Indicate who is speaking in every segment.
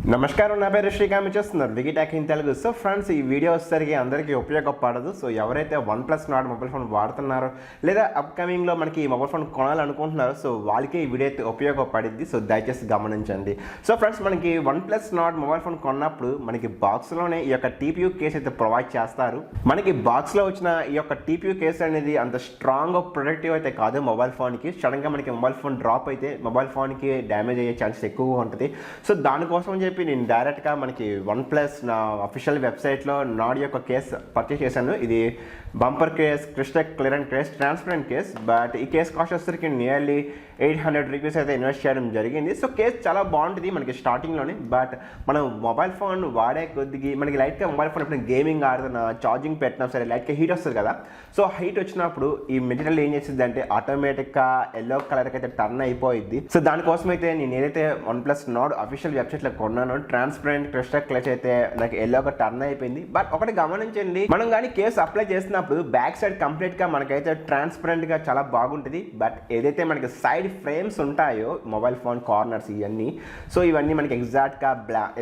Speaker 1: నమస్కారం, నా పేరు శ్రీకాంత్. చూస్తున్నారు Wiki in Telugu. So friends, ఈ వీడియో వచ్చేసరికి అందరికీ ఉపయోగపడదు. సో ఎవరైతే OnePlus Nord మొబైల్ ఫోన్ వాడుతున్నారో లేదా అప్కమింగ్లో మనకి ఈ మొబైల్ ఫోన్ కొనాలనుకుంటున్నారో సో వాళ్ళకి ఈ వీడియో అయితే ఉపయోగపడిద్ది. సో దయచేసి గమనించండి. సో ఫ్రెండ్స్, మనకి OnePlus Nord మొబైల్ ఫోన్ కొన్నప్పుడు మనకి బాక్స్లోనే ఈ యొక్క TPU కేస్ అయితే ప్రొవైడ్ చేస్తారు. మనకి బాక్స్లో వచ్చిన ఈ యొక్క TPU కేస్ అనేది అంత స్ట్రాంగ్ ప్రొటెక్టివ్ అయితే కాదు మొబైల్ ఫోన్కి. సడన్గా మనకి మొబైల్ ఫోన్ డ్రాప్ అయితే మొబైల్ ఫోన్కి డ్యామేజ్ అయ్యే ఛాన్సెస్ ఎక్కువగా ఉంటుంది. సో దానికోసం చెప్పి నేను డైరెక్ట్గా మనకి OnePlus నా అఫీషియల్ వెబ్సైట్లో నార్డ్ యొక్క కేస్ పర్చేస్ చేశాను. ఇది bumper case, crystal clearance case, transparent case. But ఈ కేస్ కాస్ట్ వచ్చేసరికి నియర్లీ 800 రూపీస్ అయితే ఇన్వెస్ట్ చేయడం జరిగింది. సో కేస్ చాలా బాగుంటుంది మనకి స్టార్టింగ్లోనే. బట్ మనం మొబైల్ ఫోన్ వాడే కొద్దిగా మనకి లైట్గా మొబైల్ ఫోన్ ఎప్పుడు గేమింగ్ ఆడుతున్నా, ఛార్జింగ్ పెట్టినా సరే లైట్గా హీట్ వస్తుంది కదా. సో హీట్ వచ్చినప్పుడు ఈ మెటీరియల్ ఏం చేసింది అంటే ఆటోమేటిక్గా ఎల్లో కలర్కి అయితే టర్న్ అయిపోయింది. సో దానికోసం అయితే నేను ఏదైతే OnePlus Nord అఫీషియల్ వెబ్సైట్లో కొన్నానో ట్రాన్స్పరెంట్ క్రిస్టల్ క్లచ్ అయితే నాకు ఎల్లోగా టర్న్ అయిపోయింది. బట్ ఒకటి గమనించండి, మనం కానీ కేసు అప్లై చేసినప్పుడు బ్యాక్ సైడ్ కంప్లీట్గా మనకైతే ట్రాన్స్పరెంట్గా చాలా బాగుంటుంది. బట్ ఏదైతే మనకి సైడ్ ఫ్రేమ్స్ ఉంటాయో మొబైల్ ఫోన్ కార్నర్స్ ఇవన్నీ, సో ఇవన్నీ మనకి ఎగ్జాక్ట్గా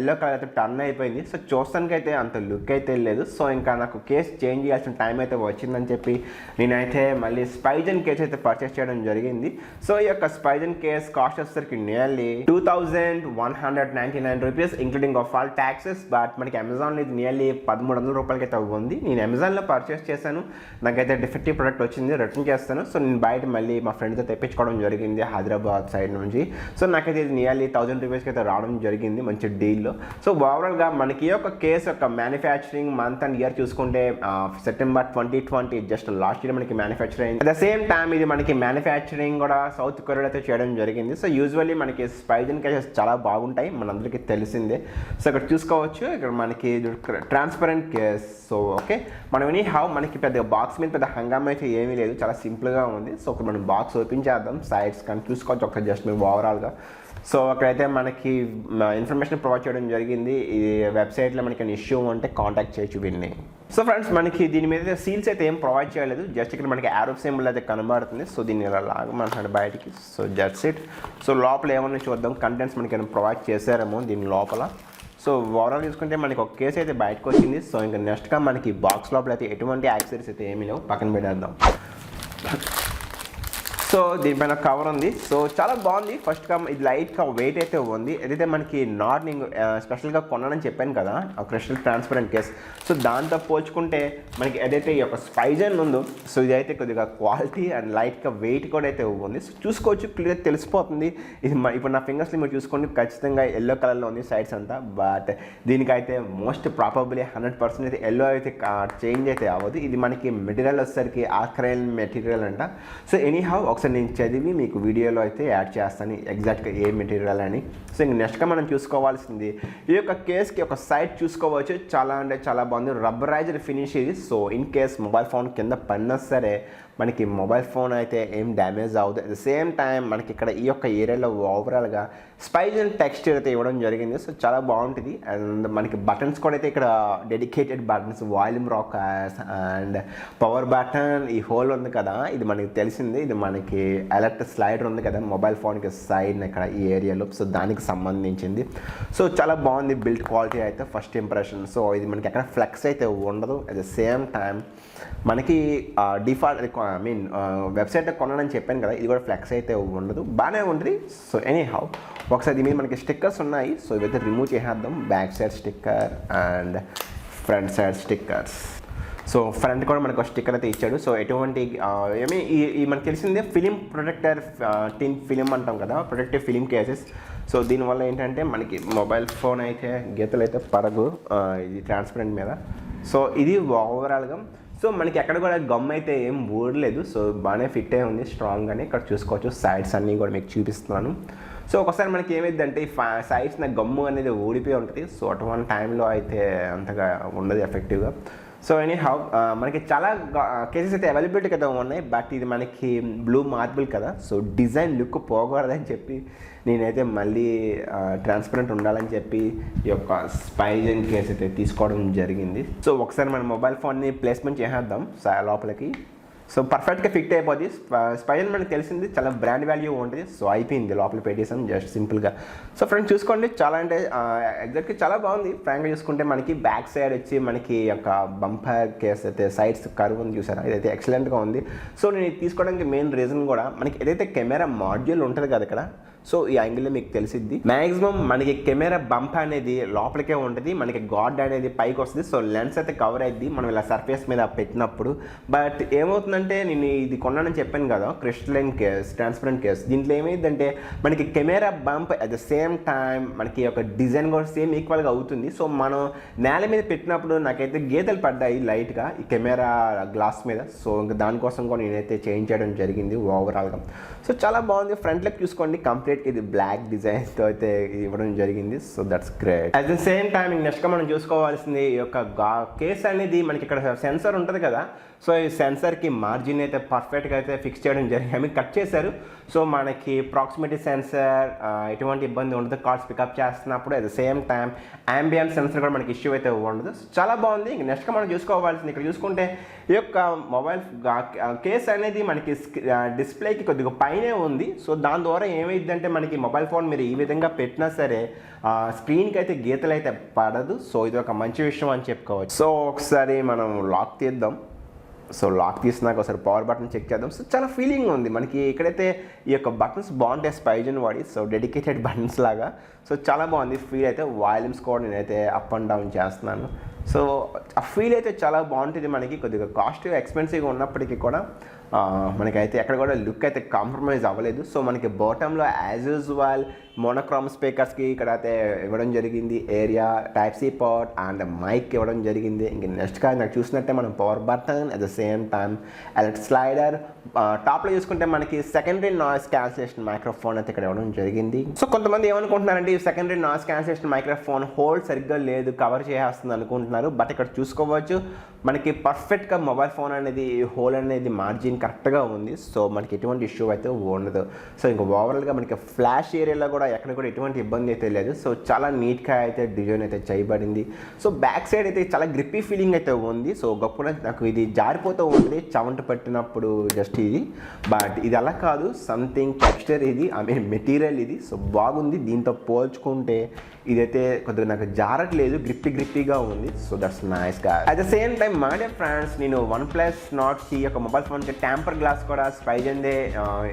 Speaker 1: ఎల్లో కలర్ అయితే టర్న్ అయిపోయింది. సో చూస్తానికి అయితే అంత లుక్ అయితే లేదు. సో ఇంకా నాకు కేస్ చేంజ్ చేయాల్సిన టైం అయితే వచ్చిందని చెప్పి నేనైతే మళ్ళీ స్పైజన్ కేస్ అయితే పర్చేస్ చేయడం జరిగింది. సో ఈ యొక్క స్పైజన్ కేస్ కాస్ట్ వచ్చేసరికి nearly 2199 rupees including of all taxes. But మనకి అమెజాన్లో ఇది నియర్లీ 1300 రూపాయలకి అయితే ఉంది. నేను అమెజాన్లో పర్చేస్ చేశాను, నాకైతే డిఫెక్టివ్ ప్రోడక్ట్ వచ్చింది, రిటర్న్ చేస్తాను. సో నేను బయట మళ్ళీ మా ఫ్రెండ్తో తెప్పించుకోవడం జరిగింది హైదరాబాద్ సైడ్ నుంచి. సో నాకైతే ఇది నియర్లీ 1000 రూపీస్కి అయితే రావడం జరిగింది మంచి డీల్లో. సో ఓవరాల్గా మనకి ఈ యొక్క కేసు యొక్క మ్యానుఫ్యాక్చరింగ్ మంత్ అండ్ ఇయర్ చూసుకుంటే సెప్టెంబర్ 2020 జస్ట్ లాస్ట్ ఇయర్ మనకి మ్యానుఫ్యాక్చర్ అయింది. అట్ ద సేమ్ టైం ఇది మనకి మ్యానుఫ్యాక్చరింగ్ కూడా సౌత్ కొరియాలో అయితే చేయడం జరిగింది. సో యూజువల్లీ మనకి స్పైజన్ కేసెస్ చాలా బాగుంటాయి, మనందరికీ తెలిసిందే. సో ఇక్కడ చూసుకోవచ్చు, ఇక్కడ మనకి ట్రాన్స్పరెంట్ కేస్. సో ఓకే, మనం మనకి పెద్ద బాక్స్ మీద పెద్ద హంగామా అయితే ఏమీ లేదు, చాలా సింపుల్గా ఉంది. సో ఒక మనం బాక్స్ ఓపెన్ చేద్దాం, సైడ్స్ కానీ చూసుకోవచ్చు ఒకసారి జస్ట్ మీరు ఓవరాల్గా. సో అక్కడైతే మనకి ఇన్ఫర్మేషన్ ప్రొవైడ్ చేయడం జరిగింది. ఈ వెబ్సైట్లో మనకి ఇష్యూ ఉంటే కాంటాక్ట్ చేయొచ్చు వీళ్ళని. సో ఫ్రెండ్స్, మనకి దీని మీద సీల్స్ అయితే ఏం ప్రొవైడ్ చేయలేదు, జస్ట్ ఇక్కడ మనకి యారో సింబల్ అయితే కనబడుతుంది. సో దీన్ని ఇలా లాగమంటాడు బయటికి. So just it. సో లోపల ఏమన్నా చూద్దాం, కంటెంట్స్ మనకి ఏమైనా ప్రొవైడ్ చేశారేమో దీని లోపల. సో ఓవరాల్ చూసుకుంటే మనకి ఒక కేసు అయితే బయటకు వచ్చింది. సో ఇంకా నెక్స్ట్గా మనకి బాక్స్ లోపల అయితే ఎటువంటి యాక్సెసరీస్ అయితే ఏమీ లేవు, పక్కన పెట్టేద్దాం. సో దీనిపైన కవర్ ఉంది. సో చాలా బాగుంది. ఫస్ట్గా ఇది లైట్గా వెయిట్ అయితే ఉంది. ఏదైతే మనకి నార్డ్ నేను స్పెషల్గా కొన్నానని చెప్పాను కదా, క్రిస్టల్ ట్రాన్స్పరెంట్ కేస్. సో దాంతో పోల్చుకుంటే మనకి ఏదైతే ఈ యొక్క స్పైజన్ ఉందో సో ఇదైతే కొద్దిగా క్వాలిటీ అండ్ లైట్గా వెయిట్ కూడా అయితే ఉంది. సో చూసుకోవచ్చు, క్లియర్ తెలిసిపోతుంది. ఇది ఇప్పుడు నా ఫింగర్స్ని మీరు చూసుకోండి, ఖచ్చితంగా ఎల్లో కలర్లో ఉంది సైడ్స్ అంతా. బట్ దీనికైతే మోస్ట్ ప్రాబబ్లీ 100% అయితే ఎల్లో అయితే చేంజ్ అయితే అవ్వదు. ఇది మనకి మెటీరియల్ వచ్చేసరికి ఆక్రైల్ మెటీరియల్ అంట. సో ఎనీహౌ ఒకసారి నేను చదివి మీకు వీడియోలో అయితే యాడ్ చేస్తాను ఎగ్జాక్ట్గా ఏ మెటీరియల్ అని. సో ఇంక నెక్స్ట్గా మనం చూసుకోవాల్సింది ఈ యొక్క కేస్కి ఒక సైడ్ చూసుకోవచ్చు, చాలా అంటే చాలా బాగుంది, రబ్బరైజ్డ్ ఫినిష్ ఇది. So in case mobile phone కింద పడినా సరే మనకి మొబైల్ ఫోన్ అయితే ఏం డ్యామేజ్ అవ్వదు. అట్ ద సేమ్ టైం మనకి ఇక్కడ ఈ యొక్క ఏరియాలో ఓవరాల్గా స్పైజన్ టెక్స్చర్ అయితే ఇవ్వడం జరిగింది. సో చాలా బాగుంటుంది. అండ్ మనకి బటన్స్ కూడా అయితే ఇక్కడ dedicated buttons, volume rock and power button, ఈ హోల్ ఉంది కదా ఇది మనకి తెలిసింది. ఇది మనకి అలర్ట్ స్లైడర్ ఉంది కదా మొబైల్ ఫోన్కి సైడ్ ఇక్కడ ఈ ఏరియాలో, సో దానికి సంబంధించింది. సో చాలా బాగుంది బిల్డ్ క్వాలిటీ అయితే ఫస్ట్ ఇంప్రెషన్. సో ఇది మనకి ఎక్కడ ఫ్లెక్స్ అయితే ఉండదు. అట్ ద సేమ్ టైం మనకి డిఫాల్ట్ వెబ్సైట్లో కొనని చెప్పాను కదా, ఇది కూడా ఫ్లెక్స్ అయితే ఉండదు, బాగానే ఉంటుంది. సో ఎనీహౌ ఒకసారి దీని మీద మనకి స్టిక్కర్స్ ఉన్నాయి. సో ఇవైతే రిమూవ్ చేసేద్దాం. Back side sticker and front side stickers. So front కూడా మనకు స్టిక్కర్ అయితే ఇచ్చాడు. సో ఎటువంటి ఈ మనకు తెలిసిందే ఫిలిం ప్రొటెక్టర్, టిన్ ఫిలిం అంటాం కదా, ప్రొటెక్టివ్ ఫిలిం కేసెస్. సో దీనివల్ల ఏంటంటే మనకి మొబైల్ ఫోన్ అయితే గీతలు అయితే పడగు ఇది ట్రాన్స్పరెంట్ మీద. సో ఇది ఓవరాల్గా. సో మనకి ఎక్కడ కూడా గమ్ అయితే ఏం ఊడలేదు. సో బాగానే ఫిట్ అయి ఉంది స్ట్రాంగ్గానే. ఇక్కడ చూసుకోవచ్చు సైడ్స్ అన్నీ కూడా మీకు చూపిస్తున్నాను. సో ఒకసారి మనకి ఏమైందంటే ఈ సైడ్స్ నా గమ్ము అనేది ఊడిపోయి ఉంటుంది. సో అటువంటి టైంలో అయితే అంతగా ఉండదు ఎఫెక్టివ్గా. సో ఎనీహౌ మనకి చాలా కేసెస్ అయితే అవైలబిలిటీ కదా ఉన్నాయి. బట్ ఇది మనకి బ్లూ మార్బుల్ కదా, సో డిజైన్ లుక్ పోకూడదని చెప్పి నేనైతే మళ్ళీ ట్రాన్స్పరెంట్ ఉండాలని చెప్పి ఈ యొక్క స్పైజన్ కేస్ అయితే తీసుకోవడం జరిగింది. సో ఒకసారి మన మొబైల్ ఫోన్ని ప్లేస్మెంట్ చేసేద్దాం లోపలికి. సో పర్ఫెక్ట్గా ఫిట్ అయిపోద్ది. స్పైజన్ మనకి తెలిసింది చాలా బ్రాండ్ వాల్యూ ఉంటుంది. సో అయిపోయింది, లోపల పెట్టేసాం జస్ట్ సింపుల్గా. సో ఫ్రెండ్స్ చూసుకోండి, చాలా అంటే ఎగ్జాక్ట్గా చాలా బాగుంది. ఫ్రాంక్గా చూసుకుంటే మనకి బ్యాక్ సైడ్ వచ్చి మనకి ఒక బంపర్ కేస్ అయితే సైడ్స్ కర్వ్ ఉంది చూసారా, ఇదైతే ఎక్సలెంట్గా ఉంది. సో నేను ఇది తీసుకోవడానికి మెయిన్ రీజన్ కూడా మనకి ఏదైతే కెమెరా మాడ్యూల్ ఉంటుంది కదా ఇక్కడ, సో ఈ యాంగిల్లో మీకు తెలిసిద్ది. మ్యాక్సిమం మనకి కెమెరా బంప్ అనేది లోపలికే ఉంటుంది, మనకి గాడ్ అనేది పైకి వస్తుంది. సో లెన్స్ అయితే కవర్ అయింది మనం ఇలా సర్ఫేస్ మీద పెట్టినప్పుడు. బట్ ఏమవుతుందంటే నేను ఇది కొన్నానని చెప్పాను కదా, క్రిస్టలైన్ కేస్, ట్రాన్స్పరెంట్ కేస్. దీంట్లో ఏమైందంటే మనకి camera bump at the same time మనకి ఒక డిజైన్ కూడా సేమ్ ఈక్వల్గా అవుతుంది. సో మనం నేల మీద పెట్టినప్పుడు నాకైతే గీతలు పడ్డాయి లైట్గా ఈ కెమెరా గ్లాస్ మీద. సో ఇంకా దానికోసం కూడా నేనైతే చేంజ్ చేయడం జరిగింది ఓవరాల్గా. సో చాలా బాగుంది. ఫ్రంట్లోకి చూసుకోండి, కంప్లీట్ ఇది బ్లాక్ డిజైన్తో అయితే ఇవ్వడం జరిగింది. So that's great. At the same time నెక్స్ట్గా మనం చూసుకోవాల్సింది ఈ యొక్క కేస్ అనేది మనకి ఇక్కడ సెన్సర్ ఉంటుంది కదా, సో ఈ సెన్సర్కి మార్జిన్ అయితే పర్ఫెక్ట్గా అయితే ఫిక్స్ చేయడం జరిగింది, ఐ మీన్ కట్ చేశారు. సో మనకి ప్రాక్సిమిటీ సెన్సర్ ఎటువంటి ఇబ్బంది ఉండదు కాల్స్ పికప్ చేస్తున్నప్పుడు. At the same time ambience sensor కూడా మనకి ఇష్యూ అయితే ఉండదు. చాలా బాగుంది. నెక్స్ట్గా మనం చూసుకోవాల్సింది ఇక్కడ చూసుకుంటే ఈ యొక్క మొబైల్ కేస్ అనేది మనకి డిస్ప్లేకి కొద్దిగా పైనే ఉంది. సో దాని ద్వారా ఏమైందంటే మనకి మొబైల్ ఫోన్ మీరు ఈ విధంగా పెట్టినా సరే స్క్రీన్కి అయితే గీతలు అయితే పడదు. సో ఇది ఒక మంచి విషయం అని చెప్పుకోవచ్చు. సో ఒకసారి మనం లాక్ తీద్దాం. సో లాక్ తీసినాక ఒకసారి పవర్ బటన్ చెక్ చేద్దాం. సో చాలా ఫీలింగ్ ఉంది మనకి ఇక్కడైతే ఈ యొక్క బటన్స్ బాగుంటాయి స్పైజన్ వాడి, సో డెడికేటెడ్ బటన్స్ లాగా. సో చాలా బాగుంది ఫీల్ అయితే. వాల్యూమ్స్ కూడా నేనైతే అప్ అండ్ డౌన్ చేస్తున్నాను. సో ఆ ఫీల్ అయితే చాలా బాగుంటుంది. మనకి కొద్దిగా కాస్ట్ ఎక్స్పెన్సివ్గా ఉన్నప్పటికీ కూడా మనకైతే ఎక్కడ కూడా లుక్ అయితే కాంప్రమైజ్ అవ్వలేదు. సో మనకి బాటంలో యాజ్ యూజువల్ మోనోక్రోమ్ స్పీకర్స్కి ఇక్కడ అయితే ఇవ్వడం జరిగింది, area type C port and mic ఇవ్వడం జరిగింది. ఇంక నెక్స్ట్గా నాకు చూసినట్టే మనం power button at the same time electric slider. టాప్లో చూసుకుంటే మనకి సెకండరీ నాయిస్ క్యాన్సిలేషన్ మైక్రోఫోన్ అయితే ఇక్కడ ఇవ్వడం జరిగింది. సో కొంతమంది ఏమనుకుంటున్నారంటే ఈ secondary noise cancellation microphone hold సరిగ్గా లేదు, కవర్ చేసేస్తుంది అనుకుంటున్నారు. బట్ ఇక్కడ చూసుకోవచ్చు మనకి పర్ఫెక్ట్గా మొబైల్ ఫోన్ అనేది హోల్ అనేది మార్జిన్ కరెక్ట్గా ఉంది. సో మనకి ఎటువంటి ఇష్యూ అయితే ఉండదు. సో ఇంకా ఓవరాల్గా మనకి ఫ్లాష్ ఏరియాలో కూడా ఎక్కడ కూడా ఎటువంటి ఇబ్బంది అయితే లేదు. సో చాలా నీట్గా అయితే డిజైన్ అయితే చేయబడింది. సో బ్యాక్ సైడ్ అయితే చాలా గ్రిప్పీ ఫీలింగ్ అయితే ఉంది. సో గొప్ప నాకు ఇది జారిపోతూ ఉంటుంది చెవంట పట్టినప్పుడు జస్ట్ ఇది. బట్ ఇది అలా కాదు, సంథింగ్ టెక్స్చర్ ఇది, ఐ మీన్ మెటీరియల్ ఇది. సో బాగుంది. దీంతో పోల్చుకుంటే ఇదైతే కొద్దిగా నాకు జారట్లేదు, గ్రిప్పీగా ఉంది. సో దట్స్ నైస్ గా. At the same time my dear friends, నేను OnePlus Nord ఈ యొక్క మొబైల్ ఫోన్కి టెంపర్ గ్లాస్ కూడా స్పైజన్దే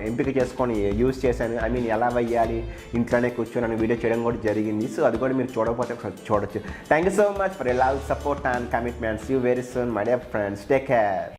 Speaker 1: ఎంపిక చేసుకొని యూజ్ చేశాను. ఐ మీన్ ఎలా వేయాలి ఇంట్లోనే కూర్చొని వీడియో చేయడం కూడా జరిగింది. సో అది కూడా మీరు చూడకపోతే ఒకసారి చూడొచ్చు. Thank you so much for your love, support and commitments. You very soon my dear friends. Take care.